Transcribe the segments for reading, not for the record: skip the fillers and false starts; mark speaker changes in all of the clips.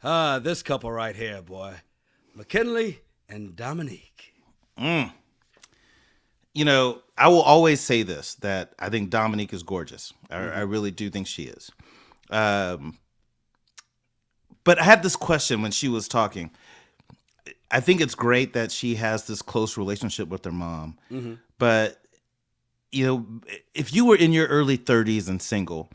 Speaker 1: This couple right here, boy. McKinley and Domynique.
Speaker 2: You know, I will always say this, that I think Domynique is gorgeous. I really do think she is. But I had this question when she was talking. I think it's great that she has this close relationship with her mom. Mm-hmm. But, you know, if you were in your early 30s and single,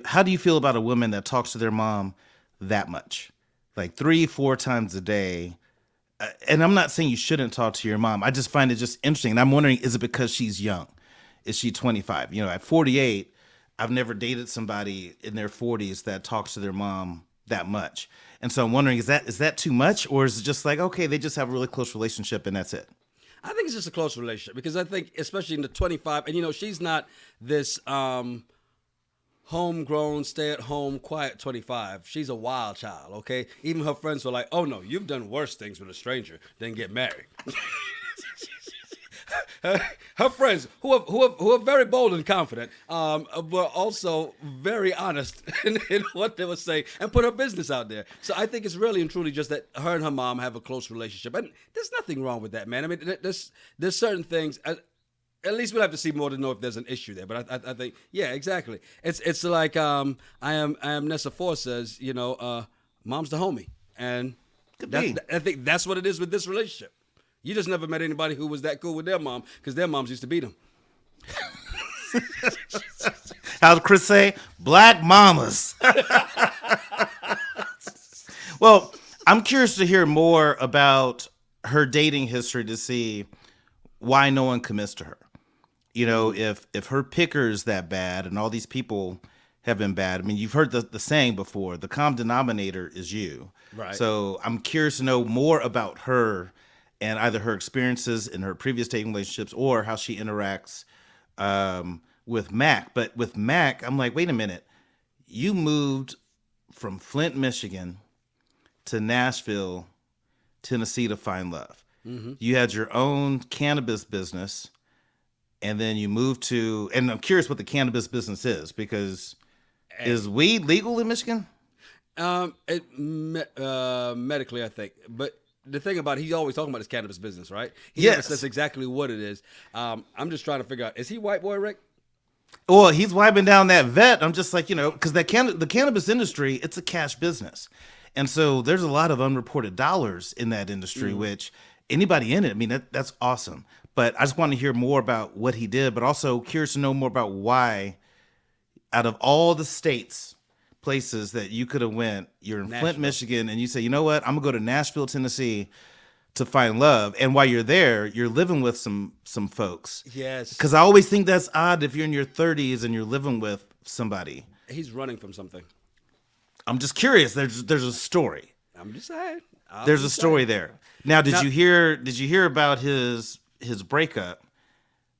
Speaker 2: how do you feel about a woman that talks to their mom that much? Like 3-4 times a day. And I'm not saying you shouldn't talk to your mom. I just find it just interesting. And I'm wondering, is it because she's young? Is she 25? You know, at 48, I've never dated somebody in their 40s that talks to their mom that much. And so I'm wondering, is that too much? Or is it just like, okay, they just have a really close relationship and that's it?
Speaker 1: I think it's just a close relationship because I think, especially in the 25, and, you know, she's not this homegrown, stay-at-home, quiet 25. She's a wild child, okay? Even her friends were like, oh, no, you've done worse things with a stranger than get married. Her friends, who are very bold and confident, were also very honest in what they were saying and put her business out there. So I think it's really and truly just that her and her mom have a close relationship. And there's nothing wrong with that, man. I mean, there's certain things... At least we'll have to see more to know if there's an issue there. But I think, yeah, exactly. It's like I am Nessa Four says, you know, mom's the homie. And I think that's what it is with this relationship. You just never met anybody who was that cool with their mom because their moms used to beat them.
Speaker 2: How did Chris say? Black mamas. Well, I'm curious to hear more about her dating history to see why no one commits to her. You know, if her picker is that bad and all these people have been bad. I mean, you've heard the saying before, the common denominator is you. Right. So I'm curious to know more about her and either her experiences in her previous dating relationships or how she interacts with Mac. But with Mac, I'm like, wait a minute. You moved from Flint, Michigan to Nashville, Tennessee to find love. Mm-hmm. You had your own cannabis business. And then you moved to, and I'm curious what the cannabis business is, because is weed legal in Michigan?
Speaker 1: Medically, I think. But the thing about it, he's always talking about his cannabis business, right?
Speaker 2: Yes.
Speaker 1: That's exactly what it is. I'm just trying to figure out, is he white boy, Rick?
Speaker 2: Well, he's wiping down that vet. I'm just like, you know, because the cannabis industry, it's a cash business. And so there's a lot of unreported dollars in that industry, which anybody in it, I mean, that's awesome. But I just want to hear more about what he did, but also curious to know more about why, out of all the places that you could have went, you're in Flint, Michigan, and you say, you know what, I'm going to go to Nashville, Tennessee to find love. And while you're there, you're living with some folks.
Speaker 1: Yes.
Speaker 2: Because I always think that's odd if you're in your 30s and you're living with somebody.
Speaker 1: He's running from something.
Speaker 2: I'm just curious. There's a story.
Speaker 1: I'm just saying.
Speaker 2: There's a story there. Now, did you hear about his breakup?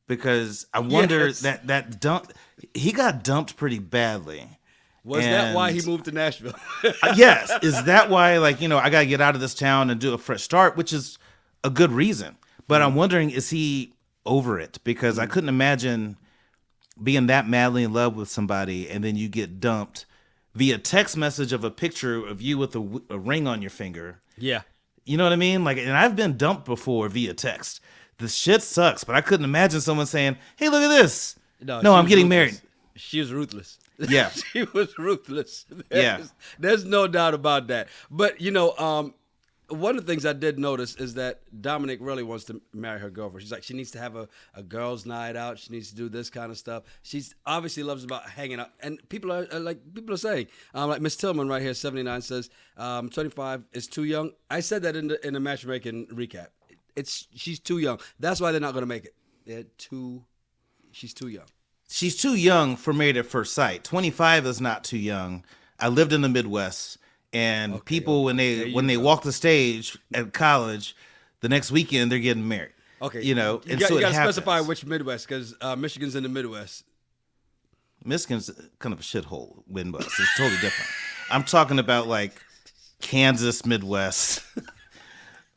Speaker 2: Because I wonder that dump, he got dumped pretty badly.
Speaker 1: Was that why he moved to Nashville?
Speaker 2: Yes. Is that why, like, you know, I got to get out of this town and do a fresh start, which is a good reason. But I'm wondering, is he over it? Because I couldn't imagine being that madly in love with somebody and then you get dumped via text message of a picture of you with a ring on your finger.
Speaker 1: Yeah.
Speaker 2: You know what I mean? Like, and I've been dumped before via text. The shit sucks, but I couldn't imagine someone saying, hey, look at this. No, I'm getting married.
Speaker 1: She was ruthless.
Speaker 2: Yeah.
Speaker 1: She was ruthless. There's no doubt about that. But, you know, one of the things I did notice is that Domynique really wants to marry her girlfriend. She's like, she needs to have a girls' night out. She needs to do this kind of stuff. She's obviously loves about hanging out. And people are saying, like Miss Tillman right here, 79, says, 25 is too young. I said that in the matchmaking recap. She's too young. That's why they're not going to make it. She's too young.
Speaker 2: She's too young for Married at First Sight. 25 is not too young. I lived in the Midwest, and people when they walk the stage at college, the next weekend they're getting married.
Speaker 1: Okay,
Speaker 2: you know,
Speaker 1: you got to specify which Midwest, because Michigan's in the Midwest.
Speaker 2: Michigan's kind of a shithole Midwest. It's totally different. I'm talking about like Kansas Midwest.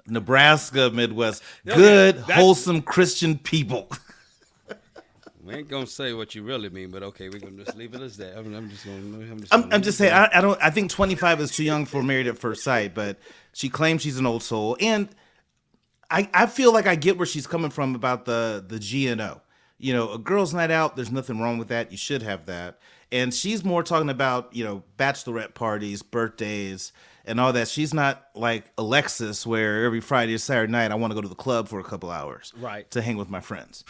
Speaker 2: Nebraska Midwest, good, wholesome Christian people.
Speaker 1: We ain't gonna say what you really mean, but okay, we're gonna just leave it as that. I'm just gonna.
Speaker 2: I'm just saying. I don't. I think 25 is too young for Married at First Sight, but she claims she's an old soul, and I feel like I get where she's coming from about the GNO. You know, a girls' night out. There's nothing wrong with that. You should have that. And she's more talking about, you know, bachelorette parties, birthdays, and all that. She's not like Alexis, where every Friday or Saturday night I want to go to the club for a couple hours,
Speaker 3: Right.
Speaker 2: to hang with my friends.